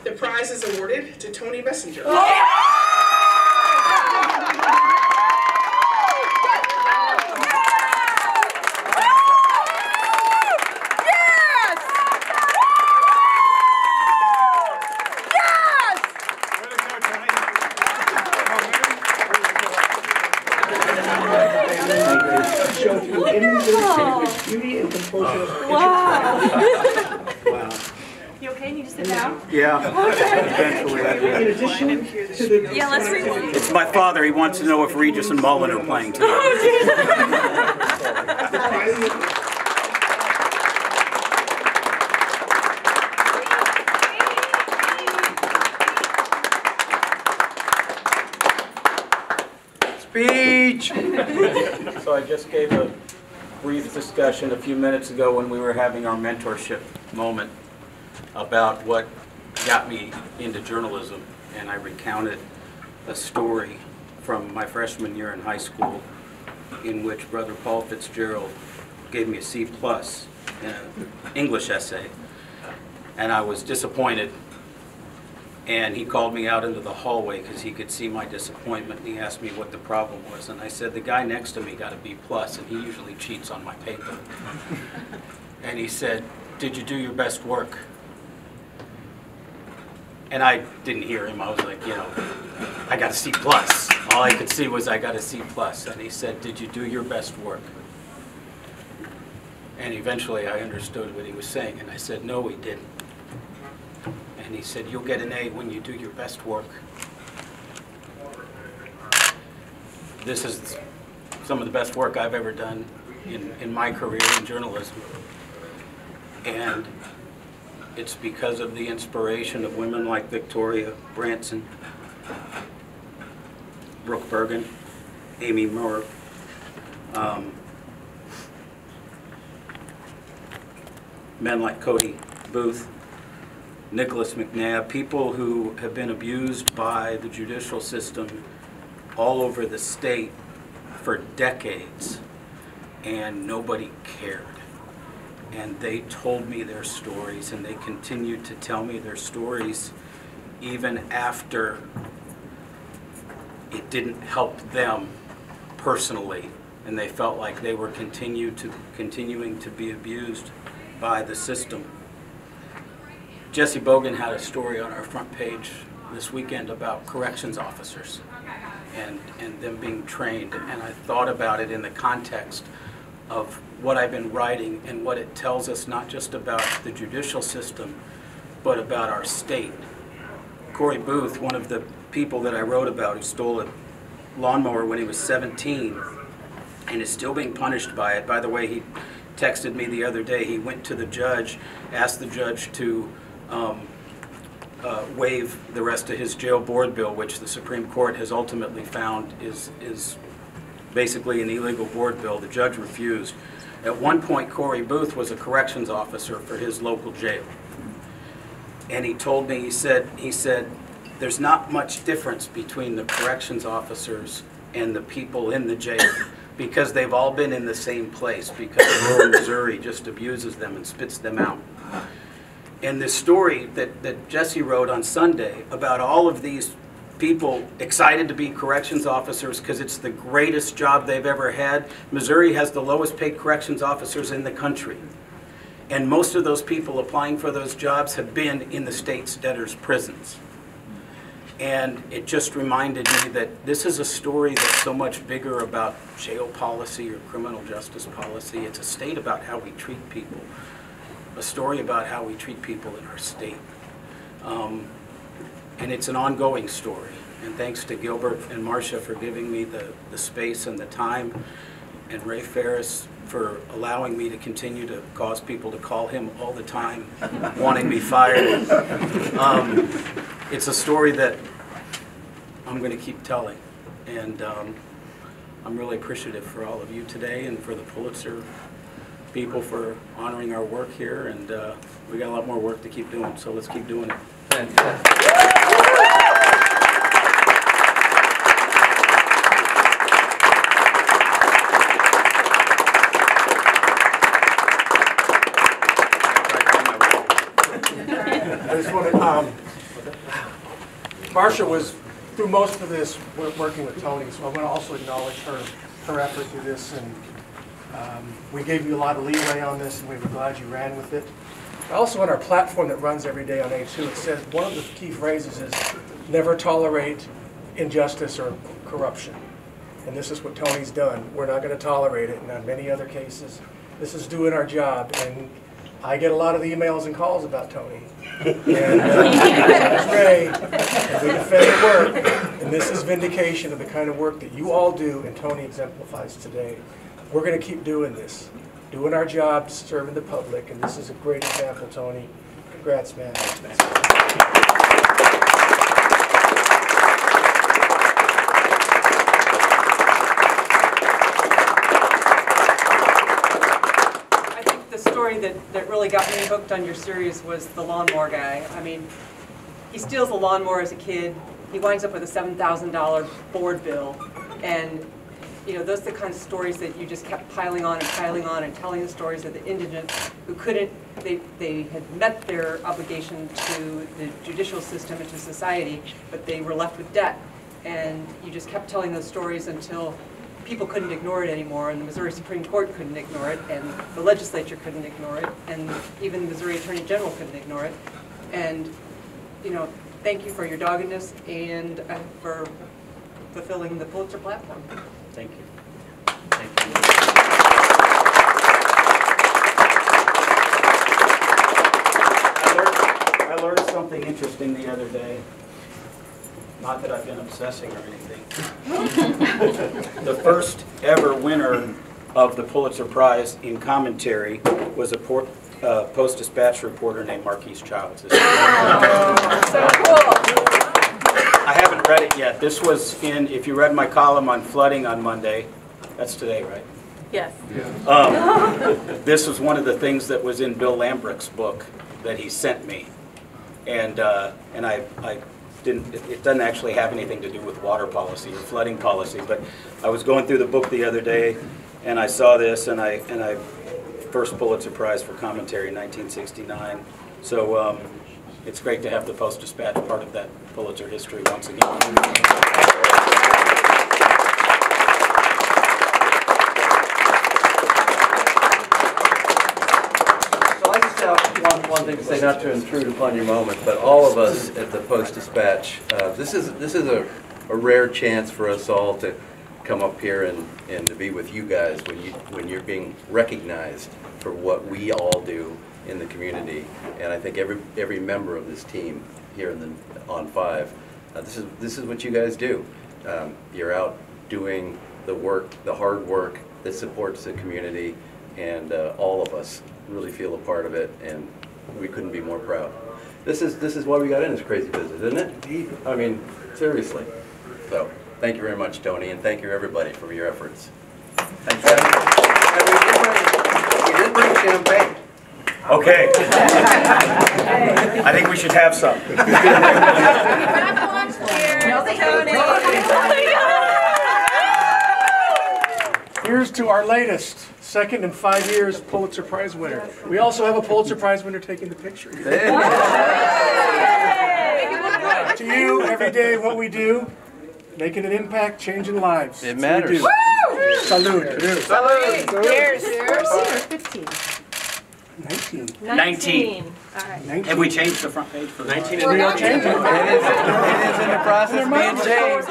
The prize is awarded to Tony Messenger. Show through images, beauty and composure of picture. Wow. You okay? Need to sit down? Yeah. Eventually. In addition to the... Yeah, let's read one. It's my father. He wants to know if Regis and Mullen are playing tonight. Speech! So I just gave a brief discussion a few minutes ago when we were having our mentorship moment about what got me into journalism, and I recounted a story from my freshman year in high school in which Brother Paul Fitzgerald gave me a C+ in an English essay, and I was disappointed. And he called me out into the hallway because he could see my disappointment, and he asked me what the problem was. And I said, the guy next to me got a B+, and he usually cheats on my paper. And he said, did you do your best work? And I didn't hear him. I was like, you know, I got a C+. All I could see was I got a C+. And he said, did you do your best work? And eventually I understood what he was saying, and I said, no, we didn't. And he said, you'll get an A when you do your best work. This is some of the best work I've ever done in my career in journalism. And it's because of the inspiration of women like Victoria Branson, Brooke Bergen, Amy Moore, men like Cody Booth, Nicholas McNabb, people who have been abused by the judicial system all over the state for decades, and nobody cared. And they told me their stories, and they continued to tell me their stories even after it didn't help them personally, and they felt like they were continuing to be abused by the system. Jesse Bogan had a story on our front page this weekend about corrections officers and them being trained, and I thought about it in the context of what I've been writing and what it tells us, not just about the judicial system, but about our state. Corey Booth, one of the people that I wrote about who stole a lawnmower when he was 17 and is still being punished by it. By the way, he texted me the other day. He went to the judge, asked the judge to waive the rest of his jail board bill, which the Supreme Court has ultimately found is basically an illegal board bill. The judge refused. At one point, Corey Booth was a corrections officer for his local jail. And he told me, he said, there's not much difference between the corrections officers and the people in the jail because they've all been in the same place because rural Missouri just abuses them and spits them out. And this story that Jesse wrote on Sunday about all of these people excited to be corrections officers because it's the greatest job they've ever had. Missouri has the lowest paid corrections officers in the country. And most of those people applying for those jobs have been in the state's debtors' prisons. And it just reminded me that this is a story that's so much bigger about jail policy or criminal justice policy. It's a state about how we treat people. A story about how we treat people in our state. And it's an ongoing story. And thanks to Gilbert and Marcia for giving me the space and the time, and Ray Ferris for allowing me to continue to cause people to call him all the time, wanting me fired. It's a story that I'm going to keep telling. And I'm really appreciative for all of you today and for the Pulitzer people for honoring our work here, and we got a lot more work to keep doing, so let's keep doing it. I just want to Marcia was, through most of this, working with Tony, so I want to also acknowledge her effort through this. And we gave you a lot of leeway on this, and we were glad you ran with it. Also on our platform that runs every day on A2, it says one of the key phrases is never tolerate injustice or corruption. And this is what Tony's done. We're not going to tolerate it. And on many other cases, this is doing our job. And I get a lot of emails and calls about Tony. And it's Ray, and we defend the work. And this is vindication of the kind of work that you all do and Tony exemplifies today. We're going to keep doing this, doing our job, serving the public. And this is a great example, Tony. Congrats, man. That really got me hooked on your series was the lawnmower guy. I mean, he steals a lawnmower as a kid. He winds up with a $7,000 board bill, and those are the kinds of stories that you just kept piling on and telling the stories of the indigent who couldn't. They had met their obligation to the judicial system and to society, but they were left with debt, and you just kept telling those stories until people couldn't ignore it anymore, and the Missouri Supreme Court couldn't ignore it, and the legislature couldn't ignore it, and even the Missouri Attorney General couldn't ignore it. And, thank you for your doggedness and for fulfilling the Pulitzer platform. Thank you. Thank you. I learned something interesting the other day. Not that I've been obsessing or anything. The first ever winner of the Pulitzer Prize in commentary was a Post-Dispatch reporter named Marquise Childs. So cool. I haven't read it yet. This was if you read my column on flooding on Monday, that's today, right? Yes. This was one of the things that was in Bill Lambrick's book that he sent me. And I didn't. It doesn't actually have anything to do with water policy or flooding policy. But I was going through the book the other day, and I saw this, and I first Pulitzer Prize for commentary in 1969. So it's great to have the Post-Dispatch part of that Pulitzer history once again. One thing to say, not to intrude upon your moment, but all of us at the Post-Dispatch, this is a rare chance for us all to come up here and to be with you guys when you're being recognized for what we all do in the community. And I think every member of this team here on 5, this is what you guys do. You're out doing the work, the hard work that supports the community, and all of us really feel a part of it, and we couldn't be more proud. This is why we got in this crazy business, isn't it? Indeed. I mean, seriously. So, thank you very much, Tony, and thank you everybody for your efforts. Thanks. We did bring champagne. Okay. I think we should have some. Here's to our latest, second in 5 years Pulitzer Prize winner. We also have a Pulitzer Prize winner taking the picture. To you, every day, what we do, making an impact, changing lives. It matters. Salute. Salute. Cheers. 15. 19. 19. All right. 19. Have we changed the front page for 19? We are changing. It is in the process of being changed.